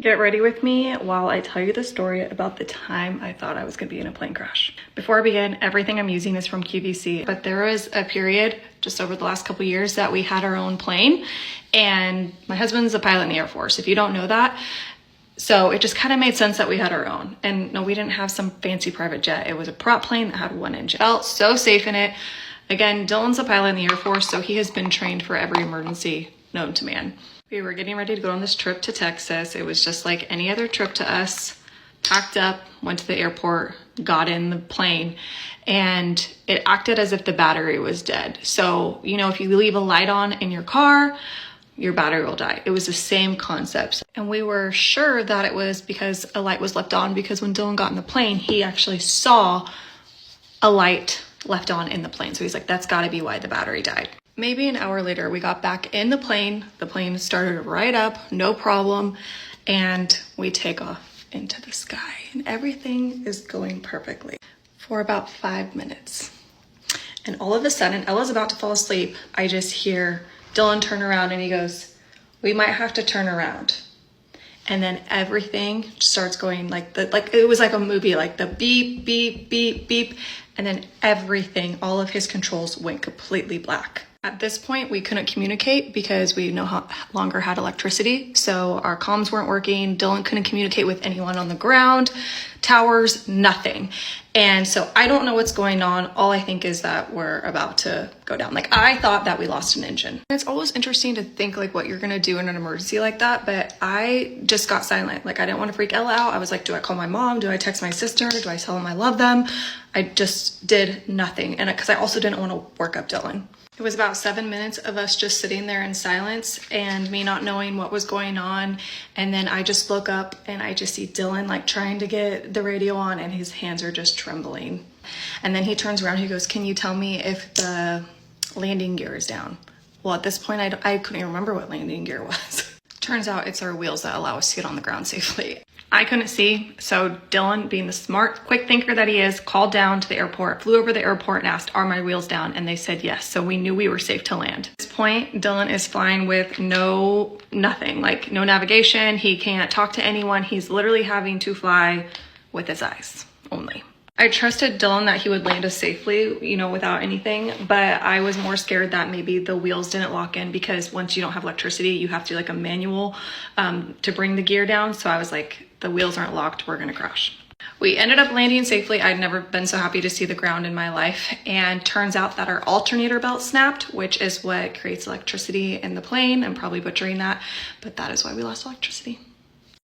Get ready with me while I tell you the story about the time I thought I was gonna be in a plane crash. Before I begin, everything I'm using is from QVC, but there was a period just over the last couple years that we had our own plane, and my husband's a pilot in the Air Force, if you don't know that. So it just kind of made sense that we had our own. And no, we didn't have some fancy private jet. It was a prop plane that had one engine. Felt so safe in it. Again, Dylan's a pilot in the Air Force, so he has been trained for every emergency known to man. We were getting ready to go on this trip to Texas. It was just like any other trip to us. Packed up, went to the airport, got in the plane, and it acted as if the battery was dead. So, you know, if you leave a light on in your car, your battery will die. It was the same concept. And we were sure that it was because a light was left on, because when Dylan got in the plane, he actually saw a light left on in the plane. So he's like, that's gotta be why the battery died. Maybe an hour later, we got back in the plane. The plane started right up, no problem. And we take off into the sky and everything is going perfectly for about 5 minutes. And all of a sudden, Ella's about to fall asleep. I just hear Dylan turn around and he goes, we might have to turn around. And then everything starts going like it was like a movie, like the beep, beep, beep, beep. And then everything, all of his controls went completely black. At this point, we couldn't communicate because we no longer had electricity. So our comms weren't working. Dylan couldn't communicate with anyone on the ground, towers, nothing. And so I don't know what's going on. All I think is that we're about to go down. Like, I thought that we lost an engine. It's always interesting to think like what you're gonna do in an emergency like that, but I just got silent. Like, I didn't want to freak Ella out. I was like, do I call my mom? Do I text my sister? Do I tell them I love them? I just did nothing. And because I also didn't want to work up Dylan. It was about 7 minutes of us just sitting there in silence and me not knowing what was going on. And then I just look up and I just see Dylan like trying to get the radio on and his hands are just trembling. And then he turns around, he goes, can you tell me if the landing gear is down? Well, at this point, I couldn't even remember what landing gear was. Turns out it's our wheels that allow us to get on the ground safely. I couldn't see, so Dylan, being the smart, quick thinker that he is, called down to the airport, flew over the airport and asked, are my wheels down? And they said yes, so we knew we were safe to land. At this point, Dylan is flying with nothing, like no navigation. He can't talk to anyone. He's literally having to fly with his eyes only. I trusted Dylan that he would land us safely, you know, without anything, but I was more scared that maybe the wheels didn't lock in, because once you don't have electricity, you have to do like a manual to bring the gear down. So I was like, the wheels aren't locked, we're gonna crash. We ended up landing safely. I'd never been so happy to see the ground in my life. And turns out that our alternator belt snapped, which is what creates electricity in the plane. I'm probably butchering that, but that is why we lost electricity.